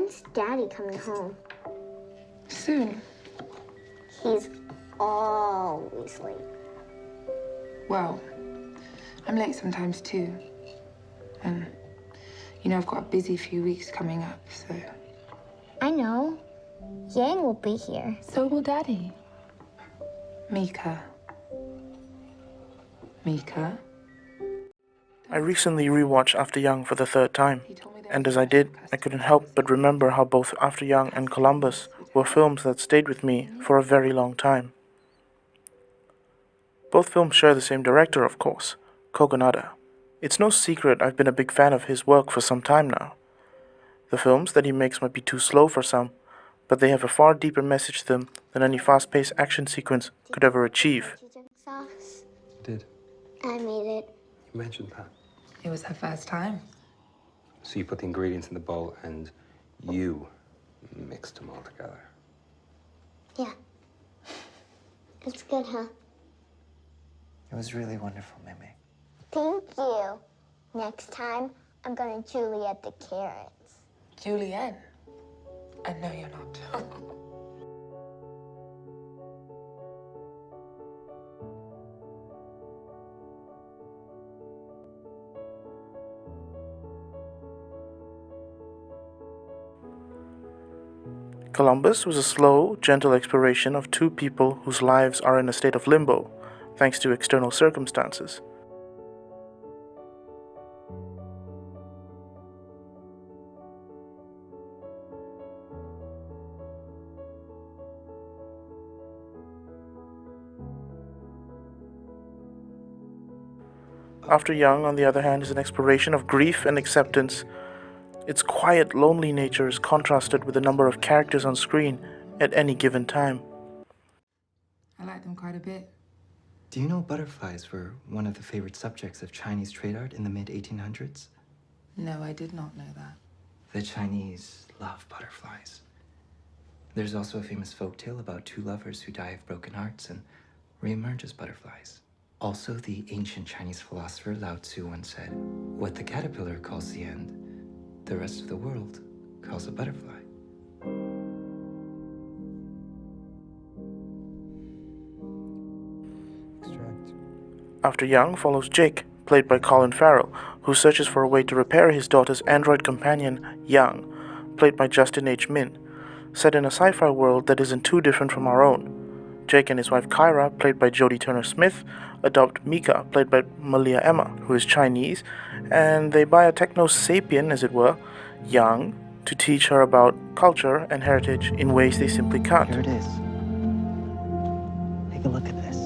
When's Daddy coming home? Soon. He's always late. Well, I'm late sometimes too. And, you know, I've got a busy few weeks coming up, so... I know. Yang will be here. So will Daddy. Mika. Mika? I recently rewatched After Young for the third time, and as I did, I couldn't help but remember how both After Young and Columbus were films that stayed with me for a very long time. Both films share the same director, of course, Kogonada. It's no secret I've been a big fan of his work for some time now. The films that he makes might be too slow for some, but they have a far deeper message to them than any fast-paced action sequence could ever achieve. Sauce. Did. I made it. You mentioned that. It was her first time. So you put the ingredients in the bowl and you mixed them all together. Yeah. It's good, huh? It was really wonderful, Mimi. Thank you. Next time, I'm gonna Juliet the carrots. Julienne? And no, you're not. Columbus was a slow, gentle exploration of two people whose lives are in a state of limbo, thanks to external circumstances. After Young, on the other hand, is an exploration of grief and acceptance. Its quiet, lonely nature is contrasted with the number of characters on screen at any given time. I like them quite a bit. Do you know butterflies were one of the favorite subjects of Chinese trade art in the mid-1800s? No, I did not know that. The Chinese love butterflies. There's also a famous folktale about two lovers who die of broken hearts and re-emerge as butterflies. Also, the ancient Chinese philosopher Lao Tzu once said, "What the caterpillar calls the end, the rest of the world calls a butterfly." After Young follows Jake, played by Colin Farrell, who searches for a way to repair his daughter's android companion, Young, played by Justin H. Min, set in a sci-fi world that isn't too different from our own. Jake and his wife Kyra, played by Jodie Turner-Smith, adopt Mika, played by Malia Emma, who is Chinese, and they buy a techno-sapien, as it were, Young, to teach her about culture and heritage in ways they simply can't. Here it is. Take a look at this.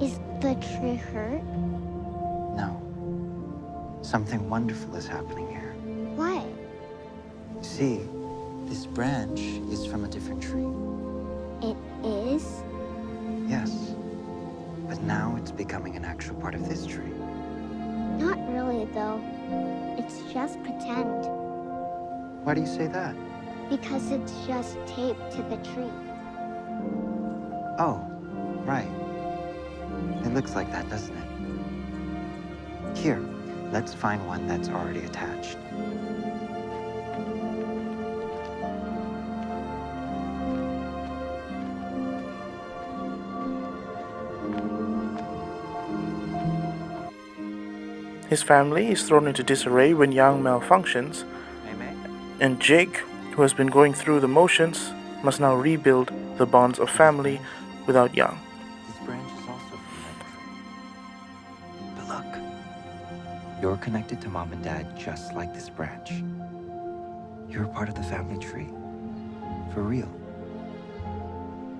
Is the tree hurt? No. Something wonderful is happening here. What? See, this branch is from a different tree. It is? Yes. But now it's becoming an actual part of this tree. Not really, though. It's just pretend. Why do you say that? Because it's just taped to the tree. Oh, right. It looks like that, doesn't it? Here, let's find one that's already attached. His family is thrown into disarray when Young malfunctions, and Jake, who has been going through the motions, must now rebuild the bonds of family without Young. This branch is also from that tree. But look, you're connected to Mom and Dad just like this branch. You're a part of the family tree. For real.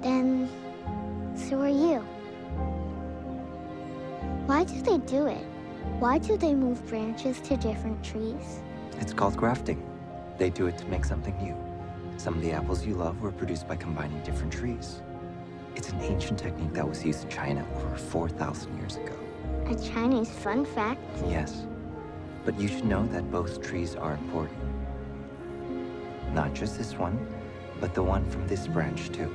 Then, so are you. Why do they do it? Why do they move branches to different trees? It's called grafting. They do it to make something new. Some of the apples you love were produced by combining different trees. It's an ancient technique that was used in China over 4,000 years ago. A Chinese fun fact. Yes, but you should know that both trees are important. Not just this one, but the one from this branch too.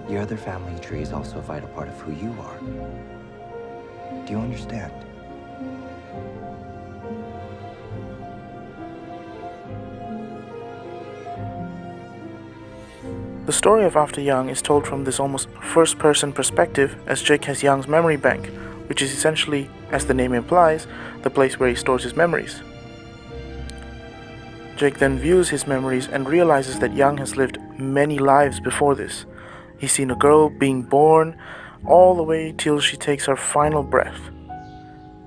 Your other family tree is also a vital part of who you are. Do you understand? The story of After Young is told from this almost first-person perspective, as Jake has Young's memory bank, which is essentially, as the name implies, the place where he stores his memories. Jake then views his memories and realizes that Young has lived many lives before this. He's seen a girl being born all the way till she takes her final breath.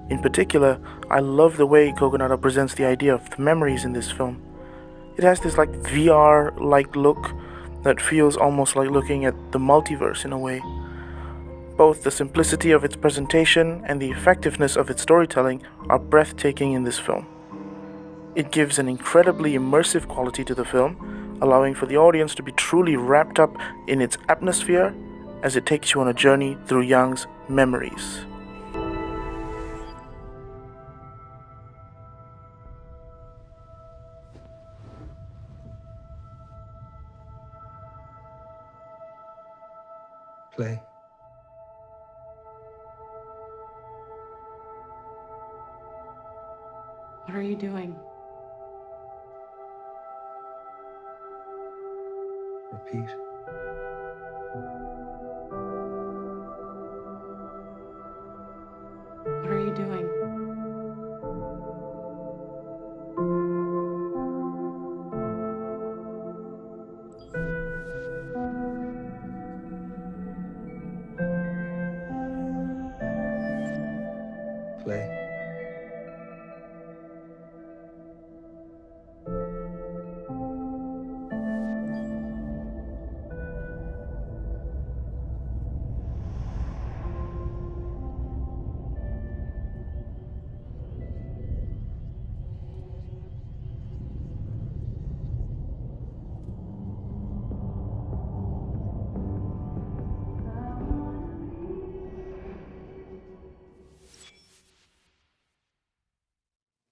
In particular, I love the way Kogonada presents the idea of the memories in this film. It has this like VR-like look that feels almost like looking at the multiverse in a way. Both the simplicity of its presentation and the effectiveness of its storytelling are breathtaking in this film. It gives an incredibly immersive quality to the film, allowing for the audience to be truly wrapped up in its atmosphere as it takes you on a journey through Young's memories. Play. What are you doing? Repeat. What are you doing? Play.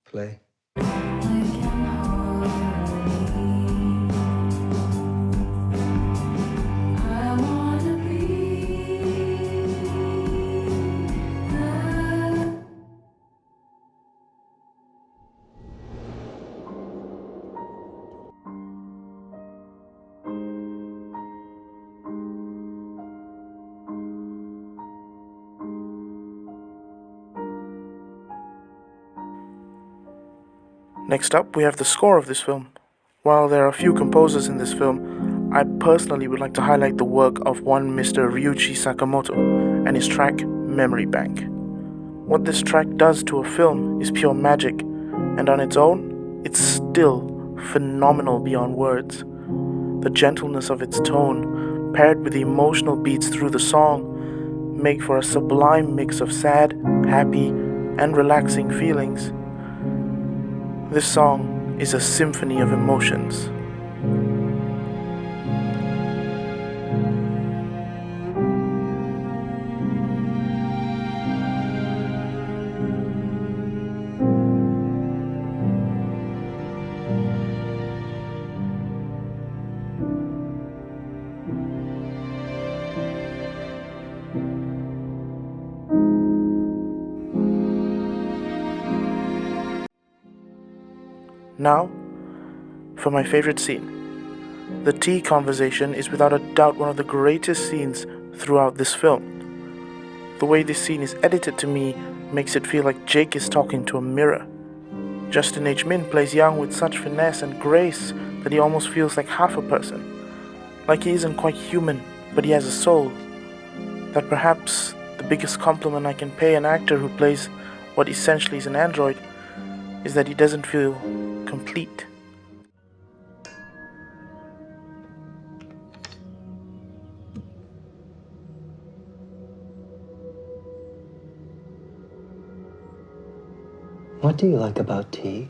Play. Next up, we have the score of this film. While there are a few composers in this film, I personally would like to highlight the work of one Mr. Ryuichi Sakamoto and his track Memory Bank. What this track does to a film is pure magic, and on its own, it's still phenomenal beyond words. The gentleness of its tone, paired with the emotional beats through the song, make for a sublime mix of sad, happy, and relaxing feelings. This song is a symphony of emotions. Now, for my favorite scene. The tea conversation is without a doubt one of the greatest scenes throughout this film. The way this scene is edited to me makes it feel like Jake is talking to a mirror. Justin H. Min plays Young with such finesse and grace that he almost feels like half a person. Like he isn't quite human, but he has a soul. That perhaps the biggest compliment I can pay an actor who plays what essentially is an android is that he doesn't feel complete. What do you like about tea?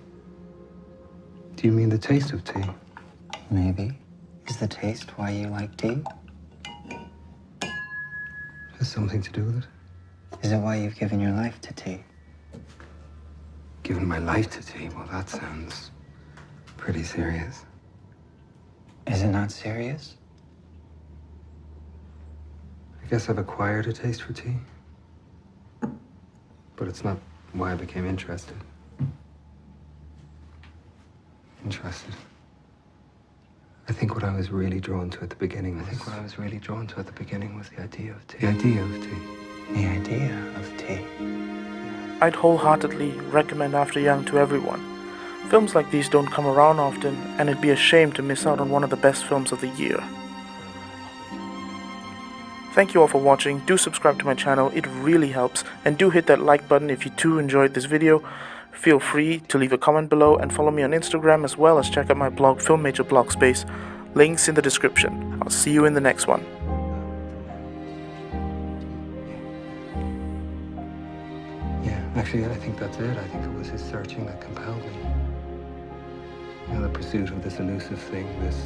Do you mean the taste of tea? Maybe. Is the taste why you like tea? Has something to do with it? Is it why you've given your life to tea? Given my life to tea? Well, that sounds pretty serious. Is it not serious? I guess I've acquired a taste for tea. But it's not why I became interested. Interested. I think what I was really drawn to at the beginning was the idea of tea. The idea of tea. The idea of tea. I'd wholeheartedly recommend After Young to everyone. Films like these don't come around often, and it'd be a shame to miss out on one of the best films of the year. Thank you all for watching. Do subscribe to my channel, it really helps, and do hit that like button if you too enjoyed this video. Feel free to leave a comment below and follow me on Instagram, as well as check out my blog Film Major Blog Space. Links in the description. I'll see you in the next one. Yeah, actually, I think that's it. I think it was his searching that compelled me. You know, the pursuit of this elusive thing, this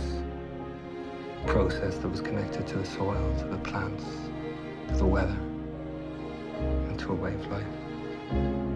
process that was connected to the soil, to the plants, to the weather, and to a way of life.